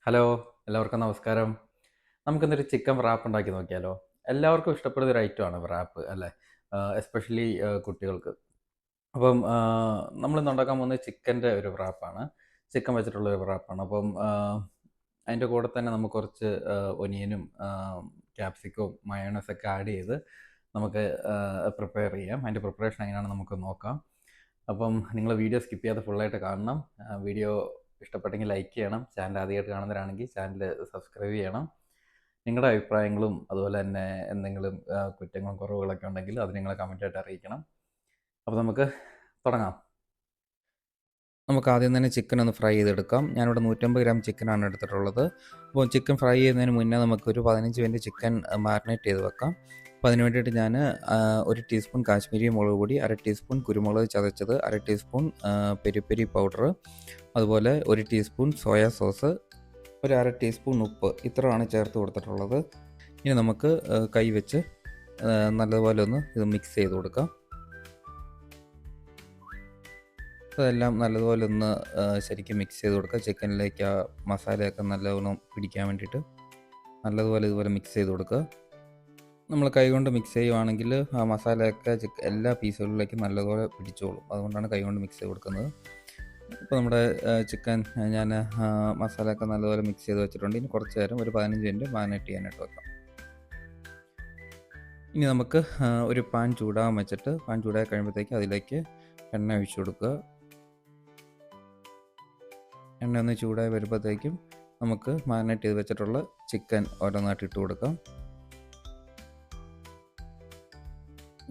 Hello, എല്ലാവർക്കും നമസ്കാരം. നമുക്കിന്നൊരു ചിക്കൻ wrap ഉണ്ടാക്കി നോക്കിയാലോ? എല്ലാവർക്കും ഇഷ്ടപ്പെടുന്ന ഒരു ഐറ്റമാണ് wrap അല്ലേ? എസ്പെഷ്യലി കുട്ടികൾക്ക്. അപ്പം നമ്മളിന്ന് ഉണ്ടാക്കാൻ പോകുന്നത് ചിക്കൻ്റെ ഒരു wrap-ആണ്. ചിക്കൻ വെച്ചിട്ടുള്ള ഒരു wrap-ആണ്. അപ്പം അതിൻ്റെ കൂടെ തന്നെ നമുക്ക് കുറച്ച് ഒനിയനും ക്യാപ്സിക്കവും മയോണൈസൊക്കെ ആഡ് ചെയ്ത് നമുക്ക് പ്രിപ്പയർ ചെയ്യാം. അതിൻ്റെ പ്രിപ്പറേഷൻ എങ്ങനെയാണെന്ന് നമുക്ക് നോക്കാം. അപ്പം നിങ്ങൾ വീഡിയോ സ്കിപ്പ് ചെയ്യാതെ ഫുള്ളായിട്ട് കാണണം. വീഡിയോ ഇഷ്ടപ്പെട്ടെങ്കിൽ ലൈക്ക് ചെയ്യണം. ചാനൽ ആദ്യമായിട്ട് കാണുന്നവരാണെങ്കിൽ ചാനൽ സബ്സ്ക്രൈബ് ചെയ്യണം. നിങ്ങളുടെ അഭിപ്രായങ്ങളും അതുപോലെ തന്നെ എന്തെങ്കിലും കുറ്റങ്ങളും കുറവുകളൊക്കെ ഉണ്ടെങ്കിൽ അത് നിങ്ങൾ കമൻറ്റായിട്ട് അറിയിക്കണം. അപ്പോൾ നമുക്ക് തുടങ്ങാം. നമുക്ക് ആദ്യം തന്നെ ചിക്കൻ ഒന്ന് ഫ്രൈ ചെയ്തെടുക്കാം. ഞാനിവിടെ 150 ഗ്രാം ചിക്കനാണ് എടുത്തിട്ടുള്ളത്. അപ്പോൾ ചിക്കൻ ഫ്രൈ ചെയ്യുന്നതിന് മുന്നേ നമുക്കൊരു 15 മിനിറ്റ് ചിക്കൻ മാരിനേറ്റ് ചെയ്ത് വെക്കാം. അപ്പോൾ അതിന് വേണ്ടിയിട്ട് ഞാൻ 1 ടീസ്പൂൺ കാശ്മീരി മുളക് പൊടി, 1/2 ടീസ്പൂൺ കുരുമുളക് ചതച്ചത്, 1/2 ടീസ്പൂൺ പെരി പെരി പൗഡർ, അതുപോലെ 1 ടീസ്പൂൺ സോയാ സോസ്, ഒരു 1/2 ടീസ്പൂൺ ഉപ്പ്, ഇത്രയാണ് ചേർത്ത് കൊടുത്തിട്ടുള്ളത്. ഇനി നമുക്ക് കൈ വെച്ച് നല്ലതുപോലെ ഒന്ന് ഇത് മിക്സ് ചെയ്ത് കൊടുക്കാം. അതെല്ലാം നല്ലതുപോലെ ഒന്ന് ശരിക്കും മിക്സ് ചെയ്ത് കൊടുക്കുക. ചിക്കനിലേക്ക് ആ മസാലയൊക്കെ നല്ലവണ്ണം പിടിക്കാൻ വേണ്ടിയിട്ട് നല്ലതുപോലെ ഇതുപോലെ മിക്സ് ചെയ്ത് കൊടുക്കുക. നമ്മൾ കൈകൊണ്ട് മിക്സ് ചെയ്യുവാണെങ്കിൽ ആ മസാലയൊക്കെ എല്ലാ പീസുകളിലേക്കും നല്ലതുപോലെ പിടിച്ചോളും. അതുകൊണ്ടാണ് കൈകൊണ്ട് മിക്സ് ചെയ്ത് കൊടുക്കുന്നത്. ഇപ്പോൾ നമ്മുടെ ചിക്കൻ ഞാൻ മസാലയൊക്കെ നല്ലതുപോലെ മിക്സ് ചെയ്ത് വെച്ചിട്ടുണ്ട്. ഇനി കുറച്ച് നേരം ഒരു 15 മിനിറ്റ് മാരിനേറ്റ് ചെയ്യാനായിട്ട് വെക്കാം. ഇനി നമുക്ക് ഒരു പാൻ ചൂടാകാൻ വെച്ചിട്ട് പാൻ ചൂടായി കഴിയുമ്പോഴത്തേക്ക് അതിലേക്ക് എണ്ണ ഒഴിച്ചു കൊടുക്കുക. എണ്ണ ഒന്ന് ചൂടായി വരുമ്പോഴത്തേക്കും നമുക്ക് മാരിനേറ്റ് ചെയ്ത് വെച്ചിട്ടുള്ള ചിക്കൻ ഓരോന്നായിട്ട് ഇട്ട് കൊടുക്കാം.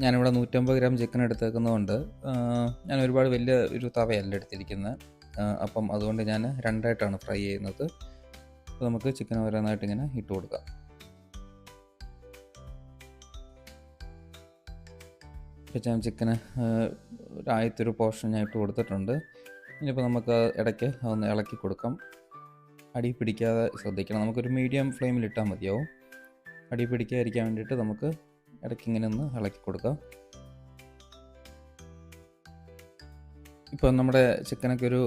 ഞാനിവിടെ 150 ഗ്രാം ചിക്കൻ എടുത്തേക്കുന്നതുകൊണ്ട് ഞാൻ ഒരുപാട് വലിയ ഒരു തവയല്ല എടുത്തിരിക്കുന്നത്. അപ്പം അതുകൊണ്ട് ഞാൻ രണ്ടായിട്ടാണ് ഫ്രൈ ചെയ്യുന്നത്. അപ്പോൾ നമുക്ക് ചിക്കൻ ഓരോന്നായിട്ട് ഇങ്ങനെ ഇട്ട് കൊടുക്കാം. ഇപ്പോൾ ഞാൻ ചിക്കന് ആദ്യത്തെ ഒരു പോർഷൻ ഞാൻ ഇട്ട് കൊടുത്തിട്ടുണ്ട്. ഇനിയിപ്പോൾ നമുക്ക് ഇടയ്ക്ക് ഒന്ന് ഇളക്കി കൊടുക്കാം. അടി പിടിക്കാതെ ശ്രദ്ധിക്കണം. നമുക്കൊരു മീഡിയം ഫ്ലെയിമിൽ ഇട്ടാൽ മതിയാവും. അടി പിടിക്കാതിരിക്കാൻ വേണ്ടിയിട്ട് നമുക്ക് ഇടയ്ക്ക് ഇങ്ങനെ ഒന്ന് ഇളക്കി കൊടുക്കാം. ഇപ്പോൾ നമ്മുടെ ചിക്കനൊക്കെ ഒരു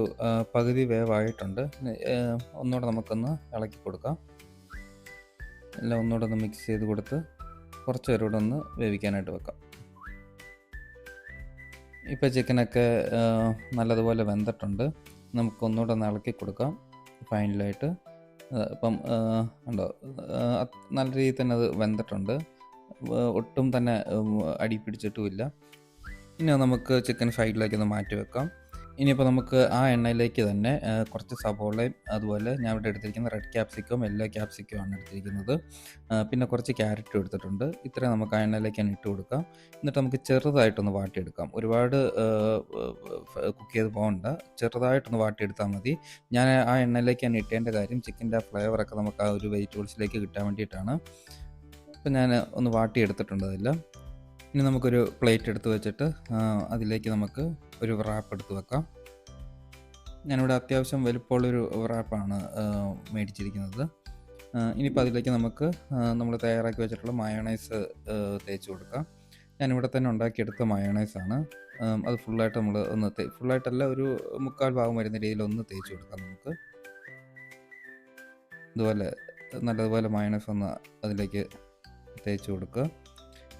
പകുതി വേവായിട്ടുണ്ട്. ഒന്നുകൂടെ നമുക്കൊന്ന് ഇളക്കി കൊടുക്കാം. എല്ലാം ഒന്നുകൂടെ ഒന്ന് മിക്സ് ചെയ്ത് കൊടുത്ത് കുറച്ച് നേരം കൂടെ ഒന്ന് വേവിക്കാനായിട്ട് വെക്കാം. ഇപ്പോൾ ചിക്കനൊക്കെ നല്ലതുപോലെ വെന്തിട്ടുണ്ട്. നമുക്കൊന്നുകൂടെ ഒന്ന് ഇളക്കി കൊടുക്കാം ഫൈനലായിട്ട്. ഇപ്പം ഉണ്ടോ, നല്ല രീതിയിൽ തന്നെ അത് വെന്തിട്ടുണ്ട്. ഒട്ടും തന്നെ അടി പിടിച്ചിട്ടുമില്ല. ഇനി നമുക്ക് ചിക്കൻ സൈഡിലേക്ക് ഒന്ന് മാറ്റി വെക്കാം. ഇനിയിപ്പോൾ നമുക്ക് ആ എണ്ണയിലേക്ക് തന്നെ കുറച്ച് സവോളയും അതുപോലെ ഞാൻ ഇവിടെ എടുത്തിരിക്കുന്ന റെഡ് ക്യാപ്സിക്കം, യെല്ലോ ക്യാപ്സിക്കമാണ് എടുത്തിരിക്കുന്നത്. പിന്നെ കുറച്ച് ക്യാരറ്റും എടുത്തിട്ടുണ്ട്. ഇത്രയും നമുക്ക് ആ എണ്ണയിലേക്ക് തന്നെ ഇട്ട് കൊടുക്കാം. എന്നിട്ട് നമുക്ക് ചെറുതായിട്ടൊന്ന് വാട്ടിയെടുക്കാം. ഒരുപാട് കുക്ക് ചെയ്ത് പോകണ്ട, ചെറുതായിട്ടൊന്ന് വാട്ടിയെടുത്താൽ മതി. ഞാൻ ആ എണ്ണയിലേക്ക് തന്നെ ഇട്ടേണ്ട കാര്യം ചിക്കൻ്റെ ആ ഫ്ലേവറൊക്കെ നമുക്ക് ആ ഒരു വെജിറ്റബിൾസിലേക്ക് കിട്ടാൻ വേണ്ടിയിട്ടാണ്. അപ്പോൾ ഞാൻ ഒന്ന് വാട്ടിയെടുത്തിട്ടുണ്ട് അതെല്ലാം. ഇനി നമുക്കൊരു പ്ലേറ്റ് എടുത്ത് വെച്ചിട്ട് അതിലേക്ക് നമുക്ക് ഒരു wrap എടുത്ത് വെക്കാം. ഞാനിവിടെ അത്യാവശ്യം വലുപ്പമുള്ളൊരു wrap-ആണ് മേടിച്ചിരിക്കുന്നത്. ഇനിയിപ്പോൾ അതിലേക്ക് നമുക്ക് നമ്മൾ തയ്യാറാക്കി വെച്ചിട്ടുള്ള മയോണൈസ് തേച്ച് കൊടുക്കാം. ഞാനിവിടെ തന്നെ ഉണ്ടാക്കിയെടുത്ത മയോണൈസാണ്. അത് ഫുള്ളായിട്ട് നമ്മൾ ഒന്ന് ഫുള്ളായിട്ടല്ല, ഒരു 1/4 ഭാഗം വരുന്ന രീതിയിൽ ഒന്ന് തേച്ച് കൊടുക്കാം. നമുക്ക് ഇതുപോലെ നല്ലതുപോലെ മയോണൈസ് ഒന്ന് അതിലേക്ക് തേച്ച് കൊടുക്കുക.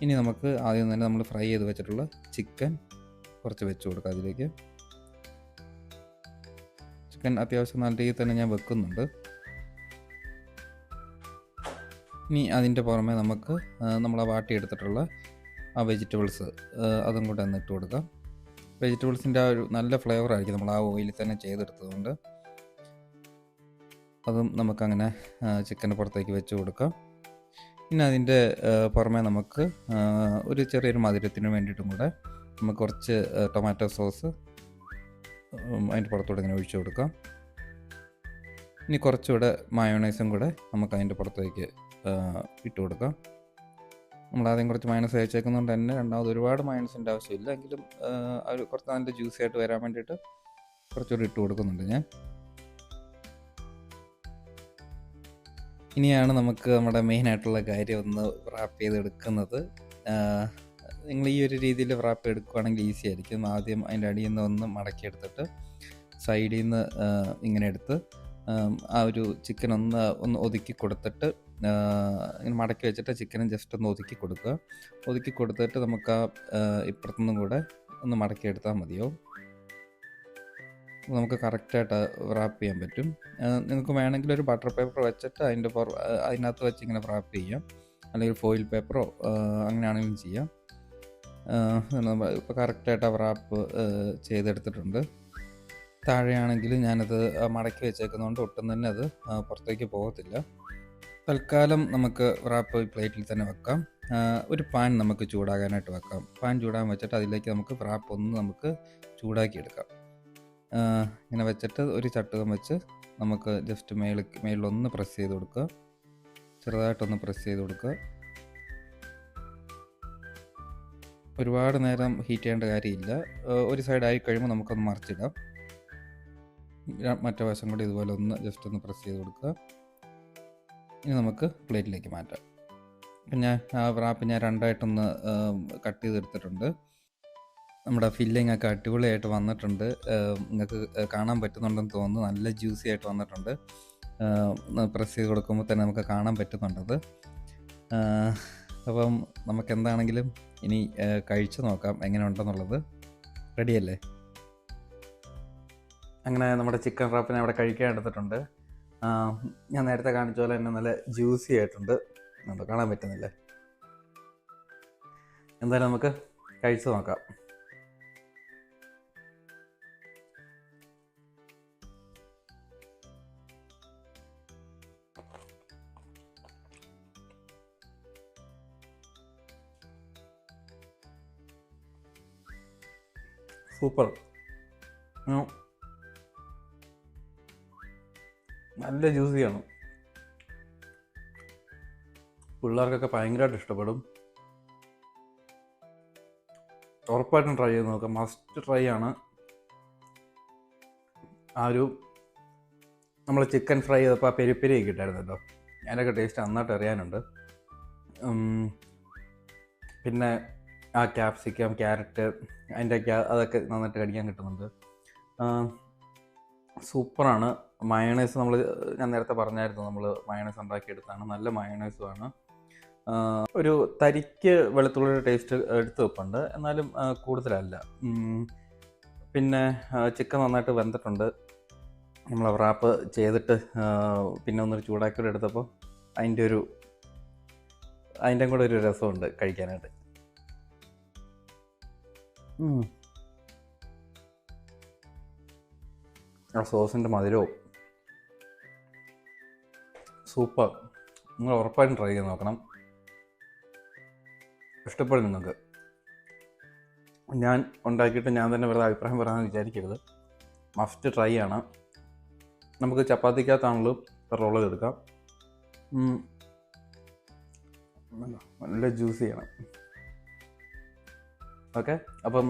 ഇനി നമുക്ക് ആദ്യം തന്നെ നമ്മൾ ഫ്രൈ ചെയ്ത് വെച്ചിട്ടുള്ള ചിക്കൻ കുറച്ച് വെച്ച് കൊടുക്കുക അതിലേക്ക്. ചിക്കൻ അത്യാവശ്യം നല്ല രീതിയിൽ തന്നെ ഞാൻ വെക്കുന്നുണ്ട്. ഇനി അതിൻ്റെ പുറമെ നമുക്ക് നമ്മൾ വാട്ടിയെടുത്തിട്ടുള്ള ആ വെജിറ്റബിൾസ് അതും കൂടെ ഒന്ന് ഇട്ട് കൊടുക്കാം. വെജിറ്റബിൾസിൻ്റെ ആ ഒരു നല്ല ഫ്ലേവർ ആയിരിക്കും നമ്മൾ ആ ഓയിലിൽ തന്നെ ചെയ്തെടുത്തതുകൊണ്ട്. അതും നമുക്കങ്ങനെ ചിക്കൻ്റെ പുറത്തേക്ക് വെച്ച് കൊടുക്കാം. പിന്നെ അതിൻ്റെ പുറമെ നമുക്ക് ഒരു ചെറിയൊരു മധുരത്തിന് വേണ്ടിയിട്ടും കൂടെ നമുക്ക് കുറച്ച് ടൊമാറ്റോ സോസ് അതിൻ്റെ പുറത്തോടെ ഇങ്ങനെ ഒഴിച്ചു കൊടുക്കാം. ഇനി കുറച്ചുകൂടെ മയോണൈസും കൂടെ നമുക്ക് അതിൻ്റെ പുറത്തേക്ക് ഇട്ട് കൊടുക്കാം. നമ്മളാദ്യം കുറച്ച് മയോണൈസ് അയച്ചേക്കുന്നതുകൊണ്ട് തന്നെ രണ്ടാമത് ഒരുപാട് മയോണൈസിൻ്റെ ആവശ്യമില്ല, എങ്കിലും ഒരു കുറച്ച് നല്ല ജ്യൂസി ആയിട്ട് വരാൻ വേണ്ടിയിട്ട് കുറച്ചുകൂടി ഇട്ട് കൊടുക്കുന്നുണ്ട് ഞാൻ. ഇനിയാണ് നമുക്ക് നമ്മുടെ മെയിനായിട്ടുള്ള കാര്യം ഒന്ന് റാപ്പ് ചെയ്തെടുക്കുന്നത്. നിങ്ങൾ ഈ ഒരു രീതിയിൽ റാപ്പ് എടുക്കുകയാണെങ്കിൽ ഈസി ആയിരിക്കും. ആദ്യം അതിൻ്റെ അടിയിൽ നിന്ന് ഒന്ന് മടക്കിയെടുത്തിട്ട് സൈഡിൽ നിന്ന് ഇങ്ങനെ എടുത്ത് ആ ഒരു ചിക്കൻ ഒന്ന് ഒതുക്കി കൊടുത്തിട്ട് ഇങ്ങനെ മടക്കി വെച്ചിട്ട് ചിക്കനും ജസ്റ്റ് ഒന്ന് ഒതുക്കി കൊടുക്കുക. ഒതുക്കി കൊടുത്തിട്ട് നമുക്ക് ഇപ്പുറത്തുനിന്നും കൂടെ ഒന്ന് മടക്കി എടുത്താൽ മതിയോ. നമുക്ക് കറക്റ്റായിട്ട് റാപ്പ് ചെയ്യാൻ പറ്റും. നിങ്ങൾക്ക് വേണമെങ്കിൽ ഒരു ബട്ടർ പേപ്പർ വെച്ചിട്ട് അതിനകത്ത് വെച്ച് ഇങ്ങനെ റാപ്പ് ചെയ്യാം, അല്ലെങ്കിൽ ഫോയിൽ പേപ്പറോ അങ്ങനെയാണെങ്കിലും ചെയ്യാം. ഇപ്പോൾ കറക്റ്റായിട്ട് റാപ്പ് ചെയ്തെടുത്തിട്ടുണ്ട്. താഴെയാണെങ്കിൽ ഞാനത് മടക്കി വെച്ചേക്കുന്നതുകൊണ്ട് ഒട്ടും തന്നെ അത് പുറത്തേക്ക് പോകത്തില്ല. തൽക്കാലം നമുക്ക് റാപ്പ് പ്ലേറ്റിൽ തന്നെ വെക്കാം. ഒരു പാൻ നമുക്ക് ചൂടാകാനായിട്ട് വെക്കാം. പാൻ ചൂടാൻ വെച്ചിട്ട് അതിലേക്ക് നമുക്ക് റാപ്പ് ഒന്ന് നമുക്ക് ചൂടാക്കിയെടുക്കാം. ഇങ്ങനെ വെച്ചിട്ട് ഒരു ചട്ടുകം വെച്ച് നമുക്ക് ജസ്റ്റ് മേളിലൊന്ന് പ്രസ് ചെയ്ത് കൊടുക്കുക, ചെറുതായിട്ടൊന്ന് പ്രസ് ചെയ്ത് കൊടുക്കുക. ഒരുപാട് നേരം ഹീറ്റ് ചെയ്യേണ്ട കാര്യമില്ല. ഒരു സൈഡായി കഴിയുമ്പോൾ നമുക്കൊന്ന് മറിച്ചിടാം. മറ്റേ വശം കൂടി ഇതുപോലെ ഒന്ന് ജസ്റ്റ് ഒന്ന് പ്രസ് ചെയ്ത് കൊടുക്കുക. ഇനി നമുക്ക് പ്ലേറ്റിലേക്ക് മാറ്റാം. അപ്പം റാപ്പ് ഞാൻ രണ്ടായിട്ടൊന്ന് കട്ട് ചെയ്തെടുത്തിട്ടുണ്ട്. നമ്മുടെ ഫില്ലിംഗ് ഒക്കെ അടിപൊളിയായിട്ട് വന്നിട്ടുണ്ട്. നിങ്ങൾക്ക് കാണാൻ പറ്റുന്നുണ്ടെന്ന് തോന്നുന്നു. നല്ല ജ്യൂസി ആയിട്ട് വന്നിട്ടുണ്ട്. പ്രസ് ചെയ്ത് കൊടുക്കുമ്പോൾ തന്നെ നമുക്ക് കാണാൻ പറ്റുന്നുണ്ടത്. അപ്പം നമുക്ക് എന്താണെങ്കിലും ഇനി കഴിച്ചു നോക്കാം എങ്ങനെ ഉണ്ടെന്നുള്ളത്. റെഡിയല്ലേ? അങ്ങനെ നമ്മുടെ ചിക്കൻ റാപ്പിനെ അവിടെ കഴിക്കാൻ എടുത്തിട്ടുണ്ട്. ഞാൻ നേരത്തെ കാണിച്ച പോലെ തന്നെ നല്ല ജ്യൂസി ആയിട്ടുണ്ട്. നമുക്ക് കാണാൻ പറ്റുന്നില്ലേ? എന്തായാലും നമുക്ക് കഴിച്ചു നോക്കാം. സൂപ്പർ. നല്ല ജ്യൂസിയാണ്. പിള്ളേർക്കൊക്കെ ഭയങ്കരമായിട്ട് ഇഷ്ടപ്പെടും. ഉറപ്പായിട്ടും ട്രൈ ചെയ്ത് നോക്കാം. മസ്റ്റ് ട്രൈ ആണ്. ആ ഒരു നമ്മൾ ചിക്കൻ ഫ്രൈ ചെയ്തപ്പോൾ ആ പെരിപ്പെരിയൊക്കെ ഇട്ടായിരുന്നല്ലോ, അതിൻ്റെയൊക്കെ ടേസ്റ്റ് നന്നായിട്ട് അറിയാനുണ്ട്. പിന്നെ ആ ക്യാപ്സിക്കം, ക്യാരറ്റ്, അതൊക്കെ നന്നായിട്ട് കടിക്കാൻ കിട്ടുന്നുണ്ട്. സൂപ്പറാണ്. മയണൈസ് ഞാൻ നേരത്തെ പറഞ്ഞായിരുന്നു, നമ്മൾ മയണൈസ് ഉണ്ടാക്കിയെടുത്താണ്. നല്ല മയണൈസുമാണ്. ഒരു തരിക്ക് വെളുത്തുള്ളിയുടെ ടേസ്റ്റ് എടുത്ത് വെപ്പുണ്ട്, എന്നാലും കൂടുതലല്ല. പിന്നെ ചിക്കൻ നന്നായിട്ട് വെന്തിട്ടുണ്ട്. നമ്മൾ റാപ്പ് ചെയ്തിട്ട് പിന്നെ ഒന്നൊരു ചൂടാക്കി എടുത്തപ്പോൾ അതിൻ്റെ കൂടെ ഒരു രസമുണ്ട് കഴിക്കാനായിട്ട്. ആ സോസിൻ്റെ മധുരവും സൂപ്പർ. നിങ്ങൾ ഉറപ്പായിട്ടും ട്രൈ ചെയ്ത് നോക്കണം. ഇഷ്ടപ്പെടും നിങ്ങൾക്ക്. ഞാൻ ഉണ്ടാക്കിയിട്ട് ഞാൻ തന്നെ വെറുതെ അഭിപ്രായം പറയാമെന്ന് വിചാരിക്കരുത്. മസ്റ്റ് ട്രൈ ആണ്. നമുക്ക് ചപ്പാത്തിക്കകത്താണെങ്കിലും റോൾ ചെയ്തെടുക്കാം. നല്ല ജ്യൂസിയാണ്. ഓക്കെ, അപ്പം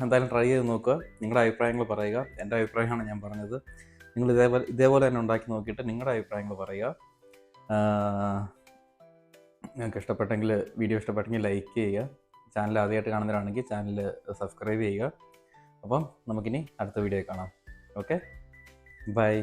എന്തായാലും ട്രൈ ചെയ്ത് നോക്കുക. നിങ്ങളുടെ അഭിപ്രായങ്ങൾ പറയുക. എൻ്റെ അഭിപ്രായമാണ് ഞാൻ പറഞ്ഞത്. നിങ്ങൾ ഇതേപോലെ തന്നെ ഉണ്ടാക്കി നോക്കിയിട്ട് നിങ്ങളുടെ അഭിപ്രായങ്ങൾ പറയുക. നിങ്ങൾക്ക് വീഡിയോ ഇഷ്ടപ്പെട്ടെങ്കിൽ ലൈക്ക് ചെയ്യുക. ചാനൽ ആദ്യമായിട്ട് കാണുന്നവരാണെങ്കിൽ ചാനൽ സബ്സ്ക്രൈബ് ചെയ്യുക. അപ്പം നമുക്കിനി അടുത്ത വീഡിയോ കാണാം. Okay, by.